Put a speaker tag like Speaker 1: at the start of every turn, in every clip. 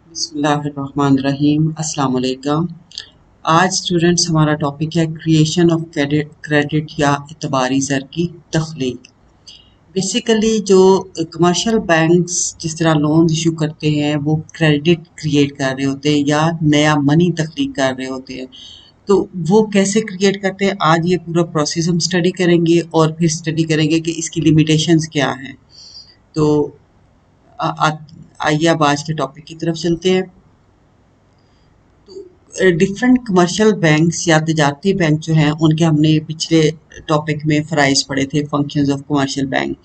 Speaker 1: बिस्मिल्लाहिर्रहमानिर्रहीम अस्सलाम वालेकुम। आज स्टूडेंट्स हमारा टॉपिक है क्रिएशन ऑफ क्रेडिट या इतबारी ज़र की तख्लीक। बेसिकली जो कमर्शियल बैंक्स जिस तरह लोन इशू करते हैं वो क्रेडिट क्रिएट कर रहे होते हैं या नया मनी तख्लीक कर रहे होते हैं। तो वो कैसे क्रिएट करते हैं, आज ये पूरा प्रोसेस हम स्टडी करेंगे और फिर स्टडी करेंगे कि इसकी लिमिटेशंस क्या हैं। तो आइए अब आज के टॉपिक की तरफ चलते हैं। डिफरेंट कमर्शियल बैंक्स या तजारती बैंक जो हैं उनके हमने पिछले टॉपिक में फ़राइज़ पढ़े थे, फंक्शंस ऑफ कमर्शियल बैंक।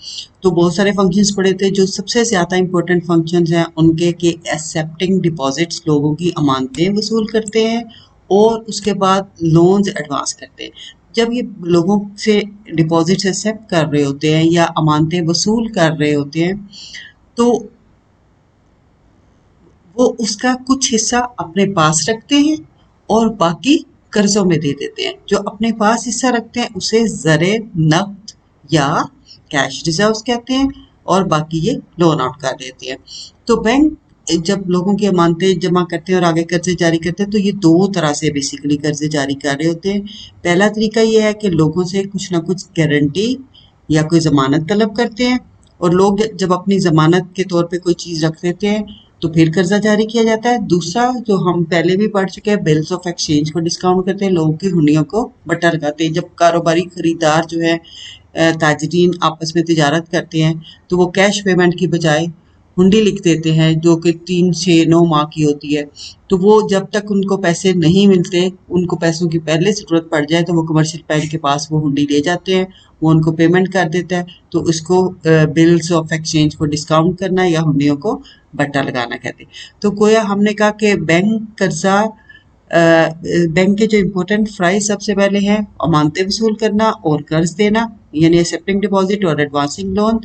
Speaker 1: तो बहुत सारे फंक्शंस पढ़े थे। जो सबसे ज़्यादा इंपॉर्टेंट फंक्शंस हैं उनके कि एक्सेप्टिंग डिपॉजिट्स, लोगों की अमानतें वसूल करते हैं और उसके बाद लोन्स एडवांस करते हैं। जब ये लोगों से डिपॉजिट्स एक्सेप्ट कर रहे होते हैं या अमानतें वसूल कर रहे होते हैं तो वो उसका कुछ हिस्सा अपने पास रखते हैं और बाकी कर्जों में दे देते हैं। जो अपने पास हिस्सा रखते हैं उसे ज़रे नकद या कैश रिजर्व्स कहते हैं और बाकी ये लोन आउट कर देते हैं। तो बैंक जब लोगों की अमानतें जमा करते हैं और आगे कर्जे जारी करते हैं तो ये दो तरह से बेसिकली कर्जे जारी कर रहे होते हैं। पहला तरीका ये है कि लोगों से कुछ ना कुछ गारंटी या कोई ज़मानत तलब करते हैं और लोग जब अपनी ज़मानत के तौर पे कोई चीज़ रख देते हैं तो फिर कर्जा जारी किया जाता है। दूसरा जो हम पहले भी पढ़ चुके हैं, बिल्स ऑफ एक्सचेंज को डिस्काउंट करते हैं, लोगों की हुंडियों को बट्टा लगाते हैं। जब कारोबारी खरीदार जो है ताजरीन आपस में तिजारत करते हैं तो वो कैश पेमेंट की बजाय हुंडी लिख देते हैं जो कि 3 6 9 माह की होती है। तो वो जब तक उनको पैसे नहीं मिलते, उनको पैसों की पहले ज़रूरत पड़ जाए तो वो कमर्शियल बैंक के पास वो हुंडी ले जाते हैं, वो उनको पेमेंट कर देता है। तो इसको बिल्स ऑफ एक्सचेंज को डिस्काउंट करना या हुंडियों को बट्टा लगाना कहते हैं। तो गोया हमने कहा कि बैंक के जो इम्पोर्टेंट फ्राइज सबसे पहले हैं अमानतें वसूल करना और कर्ज देना, यानी एक्सेप्टिंग डिपॉजिट और एडवांसिंग लोन।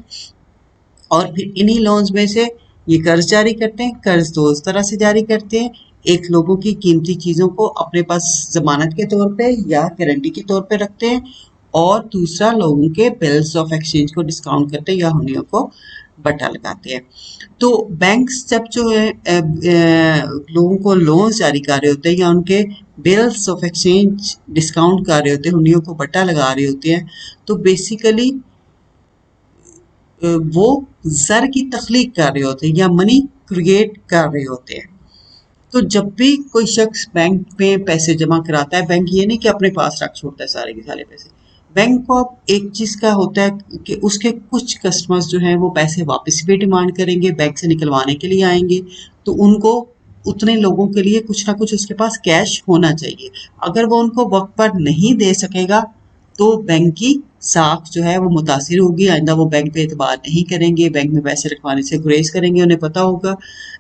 Speaker 1: और फिर इन्हीं लोन्स में से ये कर्ज जारी करते हैं। कर्ज दो इस तरह से जारी करते हैं, एक लोगों की कीमती चीज़ों को अपने पास ज़मानत के तौर पे या गारंटी के तौर पे रखते हैं और दूसरा लोगों के बिल्स ऑफ एक्सचेंज को डिस्काउंट करते हैं या हुंडियों को बट्टा लगाते हैं। तो बैंक्स जब जो है लोगों को लोन जारी कर रहे होते हैं या उनके बिल्स ऑफ एक्सचेंज डिस्काउंट कर रहे होते हैं, हुंडियों को बट्टा लगा रहे होते हैं, तो बेसिकली वो ज़र की तख्लीक कर रहे होते हैं या मनी क्रिएट कर रहे होते हैं। तो जब भी कोई शख्स बैंक में पैसे जमा कराता है, बैंक ये नहीं कि अपने पास रख छोड़ता है सारे के सारे पैसे। बैंक को अब एक चीज़ का होता है कि उसके कुछ कस्टमर्स जो हैं वो पैसे वापस भी डिमांड करेंगे, बैंक से निकलवाने के लिए आएंगे। तो उनको उतने लोगों के लिए कुछ ना कुछ उसके पास कैश होना चाहिए। अगर वो उनको वक्त पर नहीं दे सकेगा तो बैंक की साख जो है वो मुतासिर होगी। आइंदा वो बैंक पे एतबार नहीं करेंगे, बैंक में पैसे रखवाने से गुरेज करेंगे। उन्हें पता होगा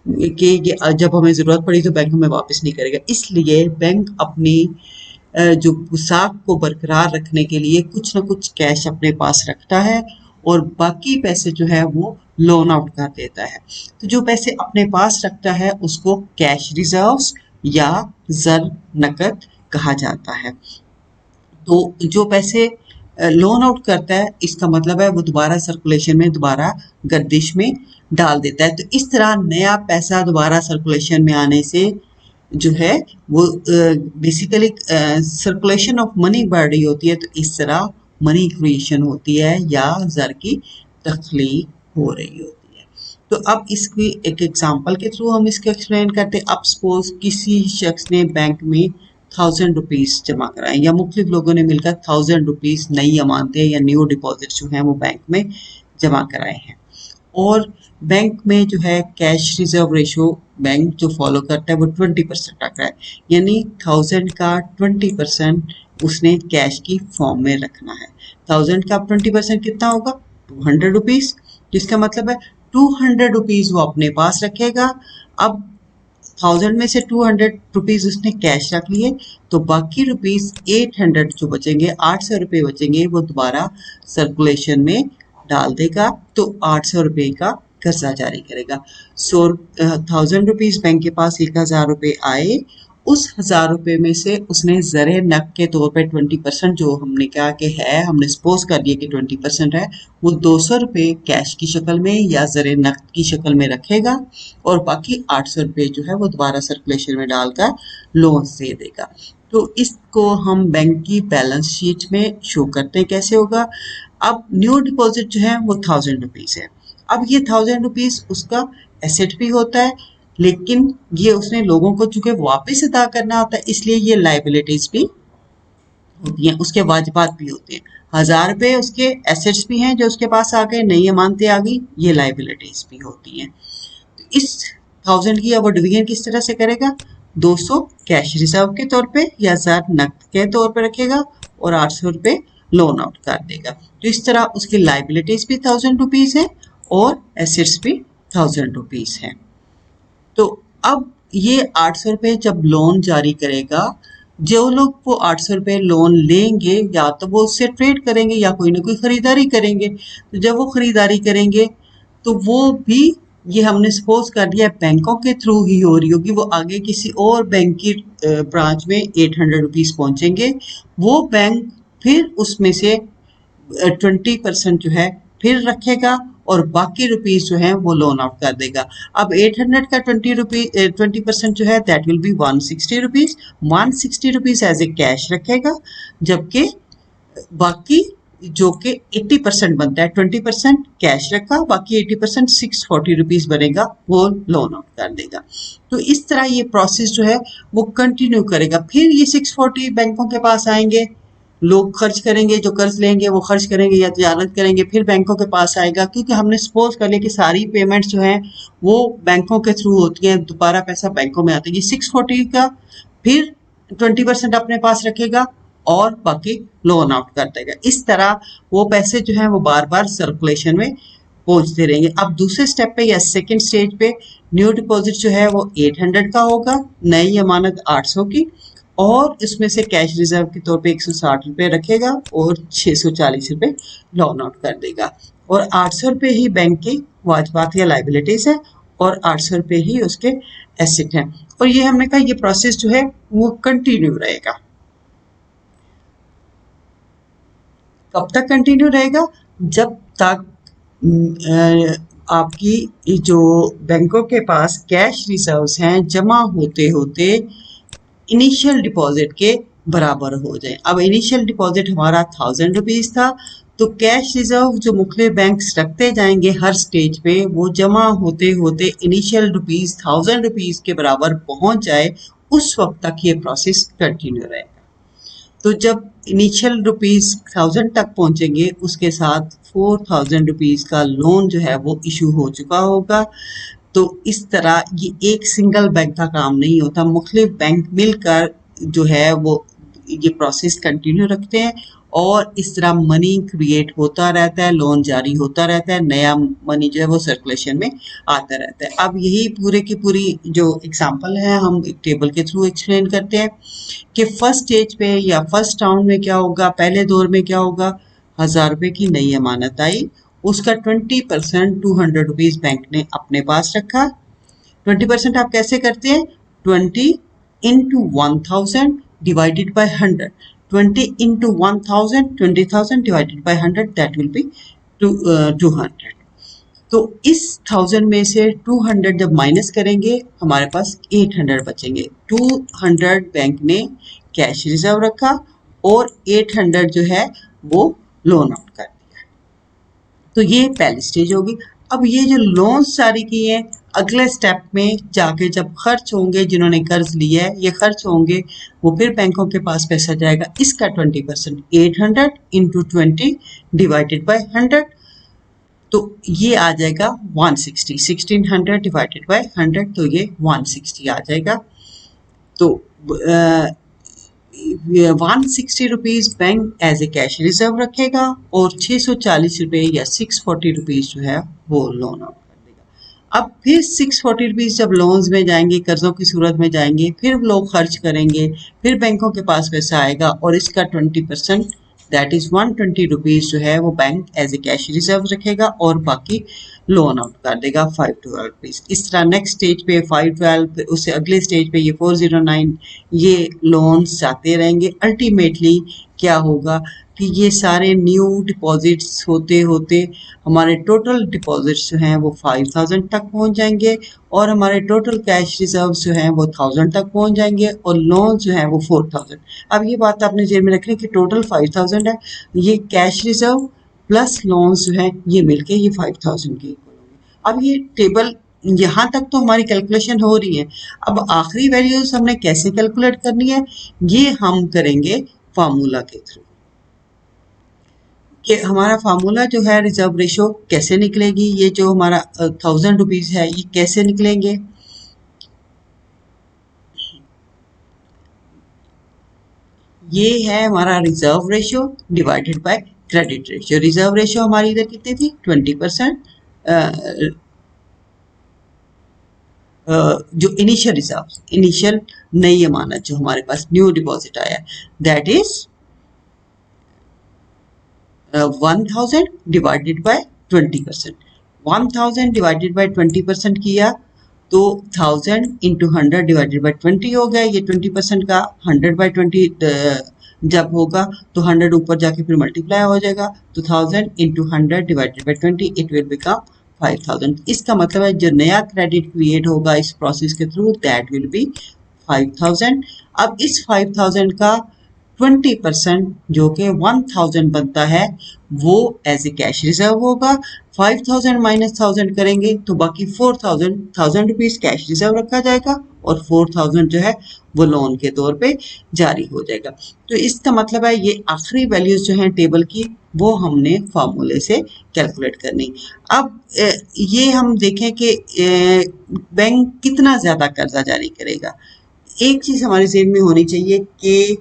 Speaker 1: कि ये जब हमें ज़रूरत पड़ी तो बैंक हमें वापस नहीं करेगा। इसलिए बैंक अपनी जो साख को बरकरार रखने के लिए कुछ ना कुछ कैश अपने पास रखता है और बाकी पैसे जो है वो लोन आउट कर देता है। तो जो पैसे अपने पास रखता है उसको कैश रिजर्व्स या ज़र नकद कहा जाता है। तो जो पैसे लोन आउट करता है इसका मतलब है वो दोबारा सर्कुलेशन में, दोबारा गर्दिश में डाल देता है। तो इस तरह नया पैसा दोबारा सर्कुलेशन में आने से जो है वो बेसिकली सर्कुलेशन ऑफ मनी बढ़ रही होती है। तो इस तरह मनी क्रिएशन होती है या ज़र की तख्लीक हो रही होती है। तो अब इसकी एक एग्जांपल के थ्रू हम इसको एक्सप्लेन करते हैं। अब सपोज किसी शख्स ने बैंक में 1000 रुपीज़ जमा कराए या मुख्तलिफ लोगों ने मिलकर 1000 रुपीज़ नई अमानतें या न्यू डिपॉजिट जो हैं वो बैंक में जमा कराए हैं। और बैंक में जो है कैश रिजर्व रेशो बैंक जो फॉलो करता है वो 20% रखा है, यानी 1000 का 20% उसने कैश की फॉर्म में रखना है। 1000 का 20% कितना होगा? 200 रुपीज़, जिसका मतलब है 200 रुपीज़ वो अपने पास रखेगा। अब 1000 में से 200 रुपीज़ उसने कैश रख लिए तो बाकी रुपीज़ 800 जो बचेंगे, 800 रुपये बचेंगे, वो दोबारा सर्कुलेशन में डाल देगा। तो 800 रुपये का कर्जा जारी करेगा। 1000 रुपीज़ बैंक के पास 1000 रुपये आए उस 1000 रुपये में से उसने ज़रे नक के तौर पे 20% जो हमने कहा कि है, हमने सपोज कर लिया कि 20% है, वो 200 रुपये कैश की शक्ल में या ज़रे नक की शक्ल में रखेगा और बाकी 800 रुपये जो है वो दोबारा सर्कुलेशन में डालकर लोन दे देगा। तो इसको हम बैंक की बैलेंस शीट में शो करते हैं। कैसे होगा? अब न्यू डिपॉजिट जो है वो 1000 रुपीज़ है। अब ये 1000 रुपीज़ उसका एसेट भी होता है, लेकिन ये उसने लोगों को चूंकि वापस अदा करना होता है, इसलिए ये लाइबिलिटीज भी होती हैं, उसके वाजिबात भी होते हैं। 1000 रुपये उसके एसेट्स भी हैं जो उसके पास आ गए, नई अमानतें आ गई, ये लाइबिलिटीज भी होती हैं। तो इस 1000 की अब वो डिवीजन किस तरह से करेगा? 200 कैश रिजर्व के तौर पे या 1000 नकद के तौर पे रखेगा और 800 रुपये लोन आउट कर देगा। तो इस तरह उसकी लाइबिलिटीज भी 1000 रुपीज़ है और एसेट्स भी 1000 रुपीज़ है। तो अब ये 800 रुपये जब लोन जारी करेगा, जो लोग वो 800 रुपये लोन लेंगे या तो वो उससे ट्रेड करेंगे या कोई ना कोई खरीदारी करेंगे। तो जब वो खरीदारी करेंगे तो वो भी, ये हमने सपोज कर दिया बैंकों के थ्रू ही हो रही होगी, वो आगे किसी और बैंक की ब्रांच में 800 रुपीज़ पहुंचेंगे, वो बैंक फिर उसमें से 20% जो है फिर रखेगा और बाकी रुपीज जो है वो लोन आउट कर देगा। अब 800 का 20% जो है that will be 160 rupees. 160 rupees as a cash रखेगा, जबकि बाकी जो कि 80% बनता है, 20% कैश रखा, बाकी 80% 640 रुपीज बनेगा, वो लोन आउट कर देगा। तो इस तरह ये प्रोसेस जो है वो कंटिन्यू करेगा। फिर ये 640 बैंकों के पास आएंगे, लोग खर्च करेंगे, जो कर्ज लेंगे वो खर्च करेंगे या तजारत करेंगे, फिर बैंकों के पास आएगा, क्योंकि हमने सपोज कर लिया कि सारी पेमेंट्स जो हैं वो बैंकों के थ्रू होती हैं, दोबारा पैसा बैंकों में आता है। ये 640 का फिर 20% अपने पास रखेगा और बाकी लोन आउट कर देगा। इस तरह वो पैसे जो हैं वो बार बार सर्कुलेशन में पहुंचते रहेंगे। अब दूसरे स्टेप पे या सेकंड स्टेज पे न्यू डिपॉजिट जो है वो 800 का होगा, नई अमानत 800 की, और इसमें से कैश रिजर्व के तौर पे 160 रुपये रखेगा और 640 रुपये लोन आउट कर देगा। और 800 रुपये ही बैंक की वाजबात या लाइबिलिटीज है और 800 रुपये ही उसके एसेट हैं। और ये हमने कहा ये प्रोसेस जो है वो कंटिन्यू रहेगा। कब तक कंटिन्यू रहेगा? जब तक आपकी जो बैंकों के पास कैश रिजर्व्स हैं जमा होते होते इनिशियल डिपॉजिट के बराबर हो जाए। अब इनिशियल डिपॉजिट हमारा 1000 रुपीज़ था, तो कैश रिजर्व जो मुख्तलिफ बैंक्स रखते जाएंगे हर स्टेज पे, वो जमा होते होते इनिशियल रुपीज़ 1000 रुपीज़ के बराबर पहुंच जाए, उस वक्त तक ये प्रोसेस कंटिन्यू रहेगा। तो जब इनिशियल रुपीज़ 1000 तक पहुंचेंगे, उसके साथ 4000 रुपीज़ का लोन जो है वो इशू हो चुका होगा। तो इस तरह ये एक सिंगल बैंक का काम नहीं होता, मुख्तलिफ बैंक मिलकर जो है वो ये प्रोसेस कंटिन्यू रखते हैं और इस तरह मनी क्रिएट होता रहता है, लोन जारी होता रहता है, नया मनी जो है वो सर्कुलेशन में आता रहता है। अब यही पूरे की पूरी जो एग्जांपल है हम एक टेबल के थ्रू एक्सप्लेन करते हैं कि फर्स्ट स्टेज पे या फर्स्ट राउंड में क्या होगा, पहले दौर में क्या होगा। 1000 रुपये की नई अमानत आई, उसका 20% 200 रुपीज़ बैंक ने अपने पास रखा। 20% आप कैसे करते हैं? 20 into 1000 divided by 100। 20 into 1000, 20,000 divided by 100, that will B 200। तो इस 1000 में से 200 जब माइनस करेंगे हमारे पास 800 बचेंगे। 200 बैंक ने कैश रिजर्व रखा और 800 जो है वो लोन आउट कर दिया। तो ये पहली स्टेज होगी। अब ये जो लोन जारी किए हैं, अगले स्टेप में जाके जब खर्च होंगे, जिन्होंने कर्ज लिया है ये खर्च होंगे, वो फिर बैंकों के पास पैसा जाएगा। इसका 20% 800 इंटू 20 डिवाइडेड बाई 100, तो ये आ जाएगा 160। 1600 डिवाइडेड बाई 100, तो ये 160 आ जाएगा। तो 160 rupees bank as a cash reserve रखेगा और 640 रुपये या 640 रुपीज़ जो है वो लोन आउट कर देगा। अब फिर 640 रुपीज़ जब लोन्स में जाएंगे, कर्जों की सूरत में जाएंगे, फिर लोग खर्च करेंगे, फिर बैंकों के पास पैसा आएगा और इसका 20% दैट इज 120 रुपीज जो है वो bank as a cash reserve रखेगा और बाकी लोन आउट कर देगा 512 रुपीज। इस तरह नेक्स्ट स्टेज पे 512, उससे अगले स्टेज पे ये 409 ये लोन्स जाते रहेंगे। अल्टीमेटली क्या होगा कि ये सारे न्यू डिपॉजिट्स होते होते हमारे टोटल डिपॉजिट्स जो हैं वो 5000 तक पहुंच जाएंगे और हमारे टोटल कैश रिजर्व जो हैं वो 1000 तक पहुंच जाएंगे और लोन जो हैं वो 4000। अब ये बात आपने जेब में रखनी कि टोटल 5000 है, ये कैश रिजर्व प्लस लोन्स जो हैं ये मिलके ये 5000 के इक्वल होंगे। अब ये टेबल यहाँ तक तो हमारी कैलकुलेशन हो रही है। अब आखिरी वैल्यूज हमने कैसे कैलकुलेट करनी है ये हम करेंगे फार्मूला के थ्रू। कि हमारा फार्मूला जो है रिजर्व रेशो कैसे निकलेगी, ये जो हमारा 1000 रुपीज है ये कैसे निकलेंगे। ये है हमारा reserve ratio divided by credit ratio. Reserve ratio हमारी इधर कितनी थी 20%। जो इनिशियल रिजर्व, इनिशियल नई अमानत जो हमारे पास न्यू डिपॉजिट आया that is 1000 divided by 20%। 1000 divided by 20% किया तो 1000 इंटू 100 डिवाइडेड बाय 20 हो गया। ये 20% का 100 बाय 20 जब होगा तो 100 ऊपर जाके फिर मल्टीप्लाई हो जाएगा तो 1000 into 100 divided by 20 it will become 5000। इसका मतलब है जो नया क्रेडिट क्रिएट होगा इस प्रोसेस के थ्रू दैट विल बी 5000। अब इस 5000 का 20% जो कि 1000 बनता है वो एज ए कैश रिजर्व होगा। 5000 माइनस 1000 करेंगे तो बाकी 1000 रुपीज कैश रिजर्व रखा जाएगा और 4000 जो है वो लोन के तौर पे जारी हो जाएगा। तो इसका मतलब है ये आखिरी वैल्यूज जो हैं टेबल की वो हमने फार्मूले से कैलकुलेट करनी। अब ये हम देखें कि बैंक कितना ज्यादा कर्जा जारी करेगा। एक चीज हमारे जेहन में होनी चाहिए कि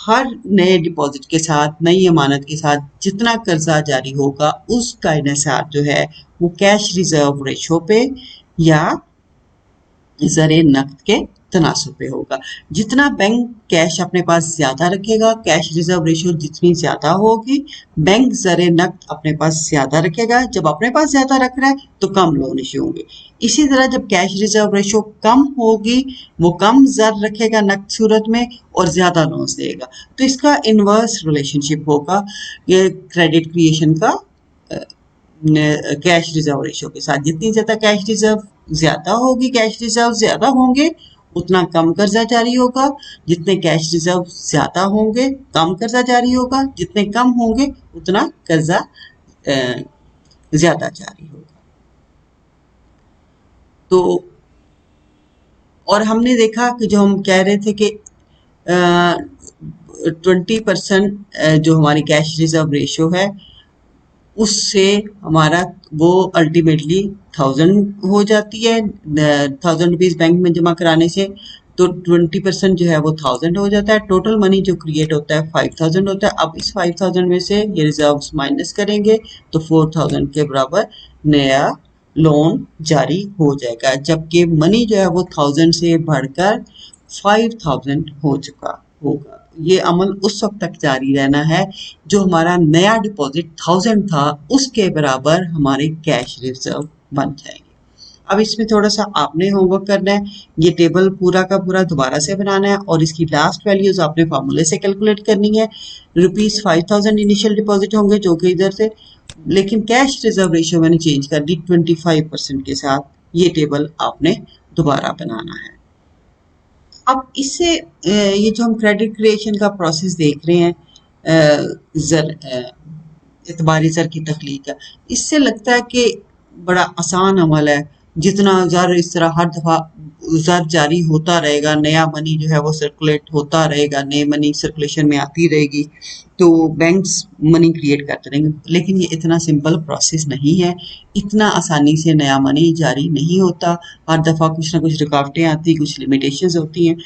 Speaker 1: हर नए डिपॉजिट के साथ नई अमानत के साथ जितना कर्जा जारी होगा उसका इन्हिसार जो है वो कैश रिजर्व रेशो पे या ज़रे नकद के तनासुब पे होगा। जितना बैंक कैश अपने पास ज्यादा रखेगा, कैश रिजर्व रेशो जितनी ज्यादा होगी, बैंक ज़रे नकद अपने पास ज्यादा रखेगा। जब अपने पास ज्यादा रख रहा है तो कम लोन इश्यू होंगे। इसी तरह जब कैश रिजर्व रेशो कम होगी वो कम जर रखेगा नकद सूरत में और ज्यादा लोन्स देगा। तो इसका इनवर्स रिलेशनशिप होगा ये क्रेडिट क्रिएशन का कैश रिजर्व रेशो के साथ। जितनी ज्यादा कैश रिजर्व ज्यादा होगी, कैश रिजर्व ज्यादा होंगे उतना कम कर्जा जारी होगा। जितने कैश रिजर्व ज्यादा होंगे कम कर्जा जारी होगा, जितने कम होंगे उतना कर्जा ज्यादा जारी होगा। तो और हमने देखा कि जो हम कह रहे थे कि 20% जो हमारी कैश रिजर्व रेशो है उससे हमारा वो अल्टीमेटली 1000 हो जाती है। 1000 रुपीज बैंक में जमा कराने से तो 20% जो है वो 1000 हो जाता है। टोटल मनी जो क्रिएट होता है 5000 होता है। अब इस 5000 में से ये रिजर्व्स माइनस करेंगे तो 4000 के बराबर नया लोन जारी हो जाएगा, जबकि मनी जो है वो 1000 से बढ़कर 5000 हो चुका होगा। ये अमल उस वक्त तक जारी रहना है जो हमारा नया डिपॉजिट 1000 था उसके बराबर हमारे कैश रिजर्व बन जाएंगे। अब इसमें थोड़ा सा आपने होमवर्क करना है। ये टेबल पूरा का पूरा दोबारा से बनाना है और इसकी लास्ट वैल्यूज आपने फार्मूले से कैलकुलेट करनी है। ₹5000 इनिशियल डिपॉजिट होंगे जो कि इधर से, लेकिन कैश रिजर्व रेशियो मैंने चेंज कर दी 25% के साथ। ये टेबल आपने दोबारा बनाना है। अब इससे ये जो हम क्रेडिट क्रिएशन का प्रोसेस देख रहे हैं एतबारी ज़र की तख्लीक का, इससे लगता है कि बड़ा आसान अमल है। जितना ज़र इस तरह हर दफ़ा ज़र जारी होता रहेगा, नया मनी जो है वो सर्कुलेट होता रहेगा, नई मनी सर्कुलेशन में आती रहेगी तो बैंक्स मनी क्रिएट करते रहेंगे। लेकिन ये इतना सिंपल प्रोसेस नहीं है, इतना आसानी से नया मनी जारी नहीं होता। हर दफ़ा कुछ ना कुछ रुकावटें आती, कुछ लिमिटेशंस होती हैं।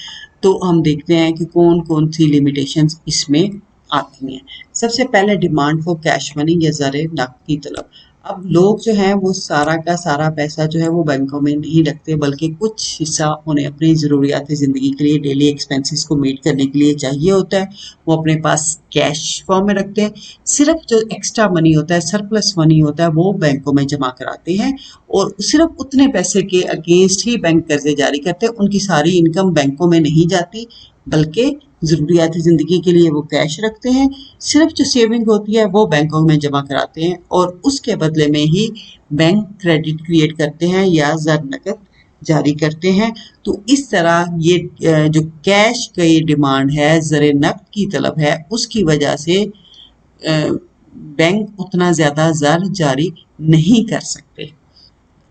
Speaker 1: तो हम देखते हैं कि कौन कौन सी लिमिटेशंस इसमें आती हैं। सबसे पहले डिमांड फॉर कैश मनी या ज़र नकद की तलब। अब लोग जो हैं वो सारा का सारा पैसा जो है वो बैंकों में नहीं रखते, बल्कि कुछ हिस्सा उन्हें अपनी ज़रूरियात ज़िंदगी के लिए, डेली एक्सपेंसेस को मीट करने के लिए चाहिए होता है। वो अपने पास कैश फॉर्म में रखते हैं। सिर्फ जो एक्स्ट्रा मनी होता है, सरप्लस मनी होता है, वो बैंकों में जमा कराते हैं और सिर्फ उतने पैसे के अगेंस्ट ही बैंक कर्जे जारी करते हैं। उनकी सारी इनकम बैंकों में नहीं जाती, बल्कि ज़रूरियात ज़िंदगी के लिए वो कैश रखते हैं। सिर्फ जो सेविंग होती है वो बैंकों में जमा कराते हैं और उसके बदले में ही बैंक क्रेडिट क्रिएट करते हैं या ज़र नकद जारी करते हैं। तो इस तरह ये जो कैश का ये डिमांड है, ज़र नकद की तलब है, उसकी वजह से बैंक उतना ज़्यादा ज़र जारी नहीं कर सकते।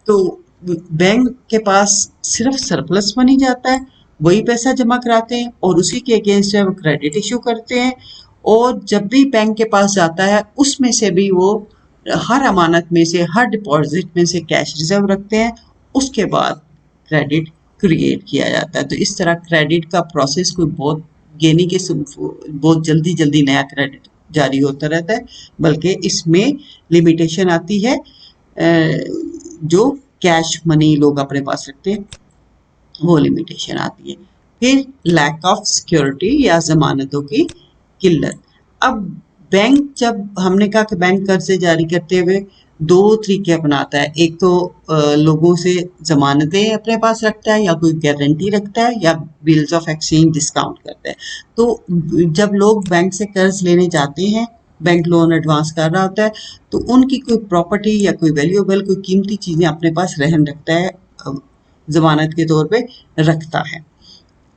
Speaker 1: तो बैंक के पास सिर्फ सरप्लस मनी जाता है, वही पैसा जमा कराते हैं और उसी के अगेंस्ट वो क्रेडिट इशू करते हैं। और जब भी बैंक के पास जाता है उसमें से भी वो हर अमानत में से, हर डिपॉजिट में से कैश रिजर्व रखते हैं। उसके बाद क्रेडिट क्रिएट किया जाता है। तो इस तरह क्रेडिट का प्रोसेस कोई बहुत गेनी के बहुत जल्दी जल्दी नया क्रेडिट जारी होता रहता है, बल्कि इसमें लिमिटेशन आती है। जो कैश मनी लोग अपने पास रखते हैं वो लिमिटेशन आती है। फिर लैक ऑफ सिक्योरिटी या जमानतों की किल्लत। अब बैंक, जब हमने कहा कि बैंक कर्जे जारी करते हुए दो तरीके अपनाता है। एक तो लोगों से जमानतें अपने पास रखता है या कोई गारंटी रखता है या बिल्स ऑफ एक्सचेंज डिस्काउंट करता है। तो जब लोग बैंक से कर्ज लेने जाते हैं, बैंक लोन एडवांस कर रहा होता है, तो उनकी कोई प्रॉपर्टी या कोई वैल्यूएबल, कोई कीमती चीज़ें अपने पास रहन रखता है, ज़मानत के तौर पे रखता है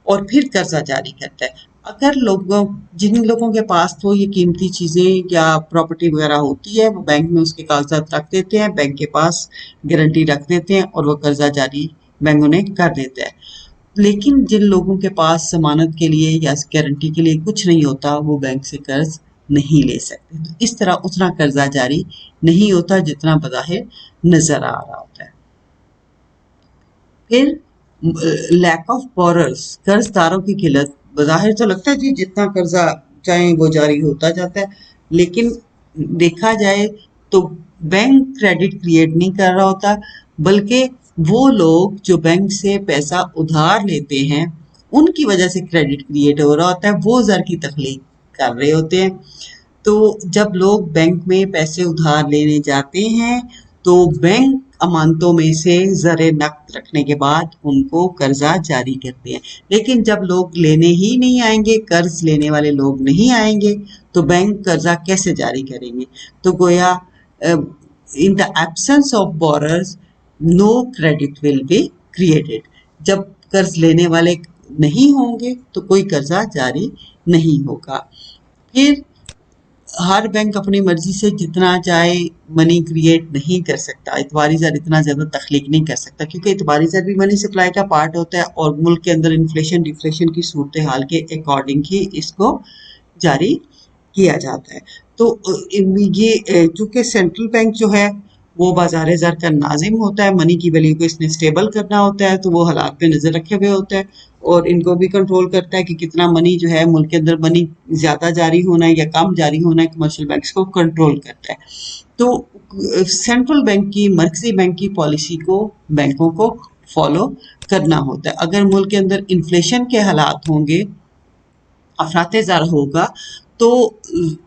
Speaker 1: और फिर कर्जा जारी करता है। अगर जिन लोगों के पास तो ये कीमती चीज़ें या प्रॉपर्टी वगैरह होती है, वो बैंक में उसके कागजात रख देते हैं, बैंक के पास गारंटी रख देते हैं और वो कर्जा जारी बैंक उन्हें कर देता है। लेकिन जिन लोगों के पास जमानत के लिए या गारंटी के लिए कुछ नहीं होता, वो बैंक से कर्ज नहीं ले सकते। तो इस तरह उतना कर्जा जारी नहीं होता जितना बज़ाहिर नजर आ रहा होता है। फिर लैक ऑफ बोरर्स, कर्जदारों की किल्लत। बज़ाहिर तो लगता है जी जितना कर्जा चाहे वो जारी होता जाता है, लेकिन देखा जाए तो बैंक क्रेडिट क्रिएट नहीं कर रहा होता, बल्कि वो लोग जो बैंक से पैसा उधार लेते हैं उनकी वजह से क्रेडिट क्रिएट हो रहा होता है, वो ज़र की तख्लीक कर रहे होते हैं। तो जब लोग बैंक में पैसे उधार लेने जाते हैं तो बैंक अमानतों में से ज़र नक़द रखने के बाद उनको कर्जा जारी करते हैं। लेकिन जब लोग लेने ही नहीं आएंगे, कर्ज लेने वाले लोग नहीं आएंगे, तो बैंक कर्जा कैसे जारी करेंगे? तो गोया in the absence of borrowers no credit will be created. जब कर्ज लेने वाले नहीं होंगे तो कोई कर्जा जारी नहीं होगा। फिर हर बैंक अपनी मर्जी से जितना चाहे मनी क्रिएट नहीं कर सकता, इतवारी ज़र इतना ज़्यादा तख्लीक नहीं कर सकता, क्योंकि इतवारी ज़र भी मनी सप्लाई का पार्ट होता है और मुल्क के अंदर इन्फ्लेशन डिफ्लेशन की सूरत हाल के अकॉर्डिंग ही इसको जारी किया जाता है। तो ये चूँकि सेंट्रल बैंक जो है वो बाजार ज़र का नाजिम होता है, मनी की वैल्यू को इसने स्टेबल करना होता है, तो वो हालात पे नज़र रखे हुए होता है और इनको भी कंट्रोल करता है कि कितना मनी जो है मुल्क के अंदर मनी ज़्यादा जारी होना है या कम जारी होना है, कमर्शियल बैंक्स को कंट्रोल करता है। तो सेंट्रल बैंक की, मरकजी बैंक की पॉलिसी को बैंकों को फॉलो करना होता है। अगर मुल्क के अंदर इन्फ्लेशन के हालात होंगे, अफराते ज़र होगा, तो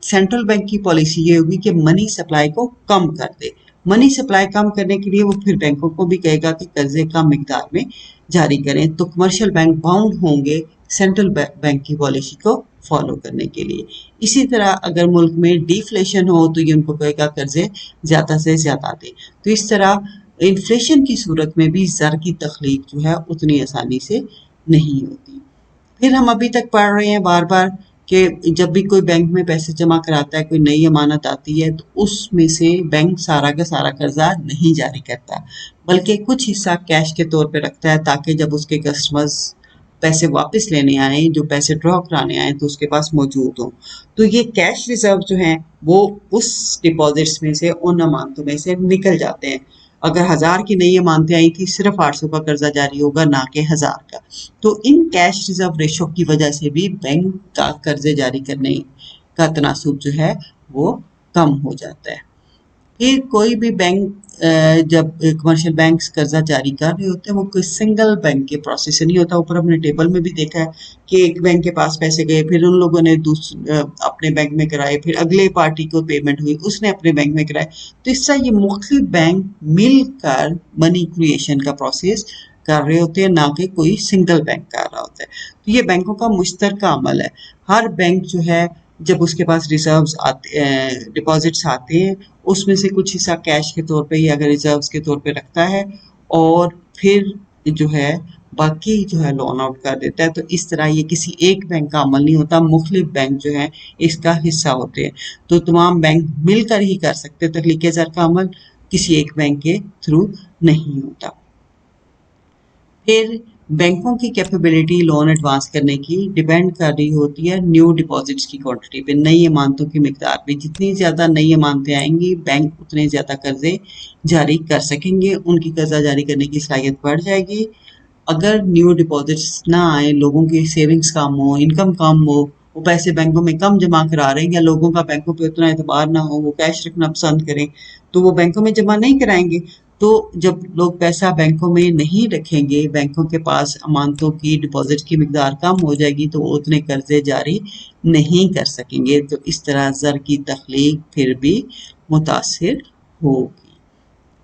Speaker 1: सेंट्रल बैंक की पॉलिसी ये होगी कि मनी सप्लाई को कम कर दे। मनी सप्लाई कम करने के लिए वो फिर बैंकों को भी कहेगा कि कर्जे कम मिकदार में जारी करें। तो कमर्शियल बैंक बाउंड होंगे सेंट्रल बैंक की पॉलिसी को फॉलो करने के लिए। इसी तरह अगर मुल्क में डिफ्लेशन हो तो ये उनको कहेगा कर्जे ज़्यादा से ज़्यादा दें। तो इस तरह इन्फ्लेशन की सूरत में भी ज़र की तख्लीक जो है उतनी आसानी से नहीं होती। फिर हम अभी तक पढ़ रहे हैं बार बार कि जब भी कोई बैंक में पैसे जमा कराता है, कोई नई अमानत आती है, तो उसमें से बैंक सारा का सारा कर्जा नहीं जारी करता, बल्कि कुछ हिस्सा कैश के तौर पे रखता है ताकि जब उसके कस्टमर्स पैसे वापस लेने आए, जो पैसे ड्रॉ कराने आए, तो उसके पास मौजूद हो। तो ये कैश रिजर्व जो हैं वो उस डिपॉजिट्स में से, उन अमानतों में से निकल जाते हैं। अगर 1000 की नई अमानतें आई थी, सिर्फ 800 का कर्जा जारी होगा, ना कि 1000 का। तो इन कैश रिजर्व रेशो की वजह से भी बैंक का कर्जे जारी करने का तनासुब जो है वो कम हो जाता है। फिर कोई भी बैंक जब कमर्शियल बैंक्स कर्जा जारी कर रहे होते हैं वो कोई सिंगल बैंक के प्रोसेस से नहीं होता। ऊपर हमने टेबल में भी देखा है कि एक बैंक के पास पैसे गए, फिर उन लोगों ने अपने बैंक में कराए, फिर अगले पार्टी को पेमेंट हुई, उसने अपने बैंक में कराए। तो इस तरह ये मुख्तलिफ बैंक मिलकर मनी क्रिएशन का प्रोसेस कर रहे होते हैं, ना कि कोई सिंगल बैंक कर रहा होता है। तो ये बैंकों का मुश्तरका अमल है। हर बैंक जो है जब उसके पास रिजर्व्स आते डिपॉजिट्स आते हैं, उसमें से कुछ हिस्सा कैश के तौर पे या अगर रिजर्व्स के तौर पे रखता है और फिर जो है बाकी जो है लोन आउट कर देता है। तो इस तरह ये किसी एक बैंक का अमल नहीं होता, मुख्तलिफ बैंक जो है इसका हिस्सा होते हैं। तो तमाम बैंक मिलकर ही कर सकते हैं, तख्लीक ज़र का अमल किसी एक बैंक के थ्रू नहीं होता। फिर बैंकों की कैपेबिलिटी लोन एडवांस करने की डिपेंड कर रही होती है न्यू डिपॉजिट्स की क्वांटिटी पे, नई अमानतों की मिकदार पे। जितनी ज़्यादा नई अमानतें आएंगी बैंक उतने ज़्यादा कर्जे जारी कर सकेंगे, उनकी कर्जा जारी करने की सलाहियत बढ़ जाएगी। अगर न्यू डिपॉजिट्स ना आए, लोगों की सेविंग्स कम हो, इनकम कम हो, वो पैसे बैंकों में कम जमा करा रहे हैं या लोगों का बैंकों पे उतना एतबार ना हो, वो कैश रखना पसंद करें, तो वो बैंकों में जमा नहीं कराएंगे। तो जब लोग पैसा बैंकों में नहीं रखेंगे, बैंकों के पास अमानतों की डिपॉजिट की मिकदार कम हो जाएगी, तो वो उतने कर्जे जारी नहीं कर सकेंगे। तो इस तरह ज़र की तख्लीक फिर भी मुतासिर होगी।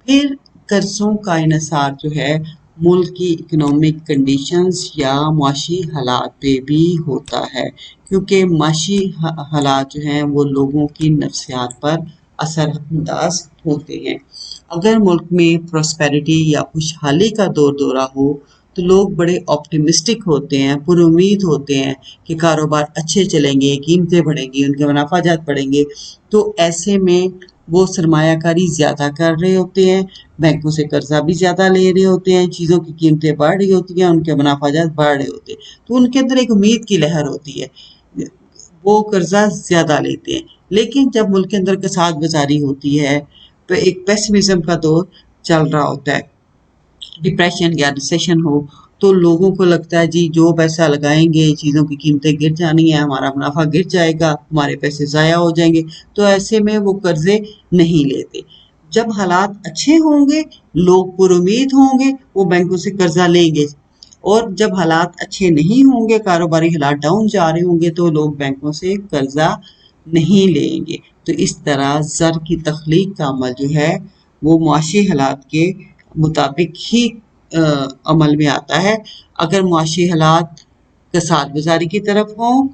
Speaker 1: फिर कर्जों का इन्हिसार जो है मुल्क की इकोनॉमिक कंडीशंस या मुआशी हालात पे भी होता है, क्योंकि मुआशी हालात जो हैं वो लोगों की नफ्सियात पर असरअंदाज होते हैं। अगर मुल्क में प्रॉस्पेरिटी या खुशहाली का दौर दौरा हो तो लोग बड़े ऑप्टिमिस्टिक होते हैं, पुरुमीद होते हैं कि कारोबार अच्छे चलेंगे, कीमतें बढ़ेंगी, उनके मुनाफाजात बढ़ेंगे। तो ऐसे में वो सरमायाकारी ज़्यादा कर रहे होते हैं, बैंकों से कर्जा भी ज़्यादा ले रहे होते हैं, चीज़ों की कीमतें बढ़ रही होती हैं, उनके मुनाफाजात बढ़ रहे होते हैं। तो उनके अंदर एक उम्मीद की लहर होती है, वो कर्जा ज़्यादा लेते हैं। लेकिन जब मुल्क के अंदर कसाद बाजारी होती है, तो एक पेसिमिज्म का दौर चल रहा होता है, डिप्रेशन या रिसेशन हो, तो लोगों को लगता है जी जो पैसा लगाएंगे चीज़ों की कीमतें गिर जानी है, हमारा मुनाफा गिर जाएगा, हमारे पैसे ज़ाया हो जाएंगे। तो ऐसे में वो कर्जे नहीं लेते। जब हालात अच्छे होंगे, लोग पुरुमीद होंगे, वो बैंकों से कर्जा लेंगे। और जब हालात अच्छे नहीं होंगे, कारोबारी हालात डाउन जा रहे होंगे, तो लोग बैंकों से कर्जा नहीं लेंगे। तो इस तरह ज़र की तख्लीक का अमल जो है वो मुआशी हालात के मुताबिक ही अमल में आता है। अगर मुआशी हालात कसाद बाजारी की तरफ हों,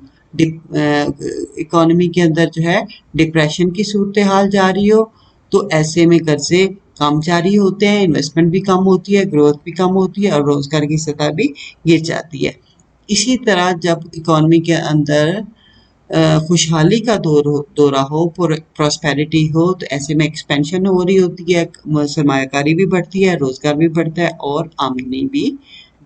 Speaker 1: इकॉनमी के अंदर जो है डिप्रेशन की सूरत हाल जारी हो, तो ऐसे में कर्जे कम जारी होते हैं, इन्वेस्टमेंट भी कम होती है, ग्रोथ भी कम होती है और रोजगार की सतह भी गिर जाती है। इसी तरह जब इकॉनमी के अंदर खुशहाली का दौरा हो, प्रॉस्पेरिटी हो, तो ऐसे में एक्सपेंशन हो रही होती है, सरमायाकारी भी बढ़ती है, रोजगार भी बढ़ता है और आमदनी भी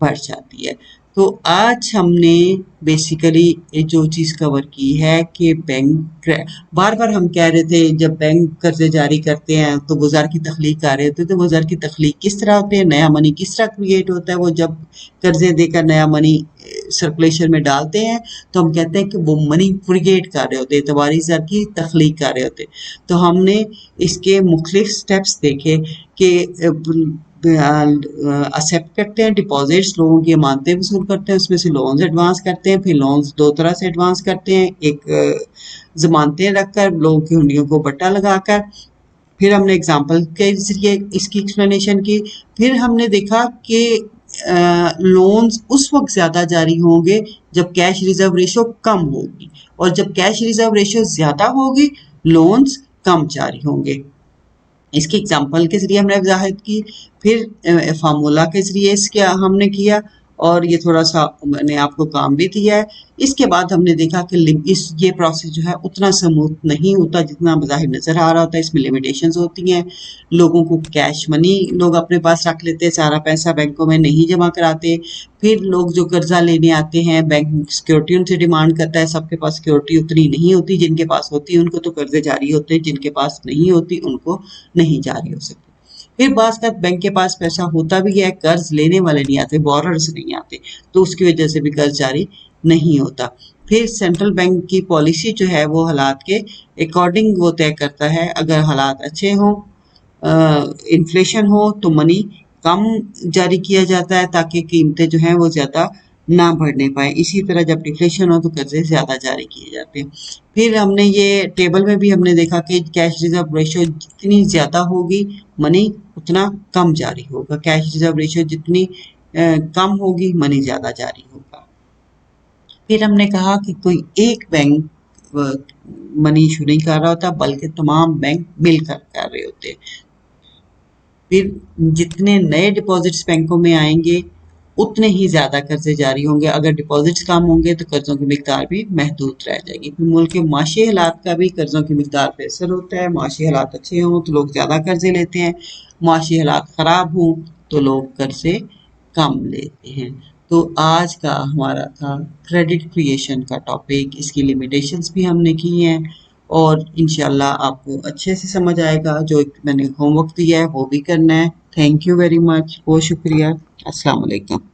Speaker 1: बढ़ जाती है। तो आज हमने बेसिकली जो चीज़ कवर की है कि बैंक, बार बार हम कह रहे थे जब बैंक कर्जे जारी करते हैं तो बाजार की तख्लीक कर रहे होते, तो बाजार की तख्लीक किस तरह होती है, नया मनी किस तरह क्रिएट होता है। वो जब कर्जे देकर नया मनी सर्कुलेशन में डालते हैं तो हम कहते हैं कि वो मनी क्रिएट कर रहे होते, एतबारी ज़र की तख्लीक कर रहे होते। तो हमने इसके मुख्तलिफ स्टेप्स देखे कि एक्सेप्ट करते हैं डिपॉजिट्स, लोगों की अमानतें वसूल करते हैं, उसमें से लोन्स एडवांस करते हैं। फिर लोन्स दो तरह से एडवांस करते हैं, एक जमानतें रखकर, लोगों की हुंडियों को बट्टा लगाकर। फिर हमने एग्जाम्पल के जरिए इसकी एक्सप्लेनेशन की। फिर हमने देखा कि लोन्स उस वक्त ज़्यादा जारी होंगे जब कैश रिजर्व रेशो कम होगी, और जब कैश रिजर्व रेशो ज़्यादा होगी लोन्स कम जारी होंगे। इसकी एग्जाम्पल के ज़रिए हमने वजाहत की, फिर फार्मूला के ज़रिए इसके हमने किया, और ये थोड़ा सा मैंने आपको काम भी दिया है। इसके बाद हमने देखा कि ये प्रोसेस जो है उतना स्मूथ नहीं होता जितना बज़ाहिर नज़र आ रहा होता है, इसमें लिमिटेशंस होती हैं। लोगों को कैश मनी लोग अपने पास रख लेते हैं, सारा पैसा बैंकों में नहीं जमा कराते। फिर लोग जो कर्जा लेने आते हैं, बैंक सिक्योरिटी उनसे डिमांड करता है, सबके पास सिक्योरिटी उतनी नहीं होती, जिनके पास होती है उनको तो कर्जे जारी होते हैं, जिनके पास नहीं होती उनको नहीं जारी हो सकते। फिर बाज़ का बैंक के पास पैसा होता भी है, कर्ज लेने वाले नहीं आते, बोरर्स नहीं आते, तो उसकी वजह से भी कर्ज जारी नहीं होता। फिर सेंट्रल बैंक की पॉलिसी जो है वो हालात के अकॉर्डिंग वो तय करता है। अगर हालात अच्छे हों, इन्फ्लेशन हो, तो मनी कम जारी किया जाता है ताकि कीमतें जो हैं वो ज़्यादा ना बढ़ने पाए। इसी तरह जब डिफ्लेशन हो तो कर्जे ज़्यादा जारी किए जाते हैं। फिर हमने ये टेबल में भी हमने देखा कि कैश रिजर्व रेशियो जितनी ज़्यादा होगी, मनी उतना कम जारी होगा। कैश रिजर्व रेशियो जितनी कम होगी, मनी ज़्यादा जारी होगा। फिर हमने कहा कि कोई एक बैंक मनी इशू नहीं कर रहा होता, बल्कि तमाम बैंक मिलकर कर रहे होते हैं। फिर जितने नए डिपॉजिट्स बैंकों में आएंगे, उतने ही ज़्यादा कर्जे जारी होंगे। अगर डिपॉजिट्स कम होंगे तो कर्जों की मिकदार भी महदूद रह जाएगी। फिर मुल्क के माशी हालात का भी कर्जों की मिकदार पर असर होता है। माशी हालात अच्छे हों तो लोग ज़्यादा कर्जे लेते हैं, माशी हालात ख़राब हों तो लोग कर्जे कम लेते हैं। तो आज का हमारा था क्रेडिट क्रिएशन का टॉपिक, इसकी लिमिटेशंस भी हमने की हैं और इंशाल्लाह आपको अच्छे से समझ आएगा। जो मैंने होमवर्क दिया है वो भी करना है। थैंक यू वेरी मच, बहुत शुक्रिया। अस्सलाम वालेकुम।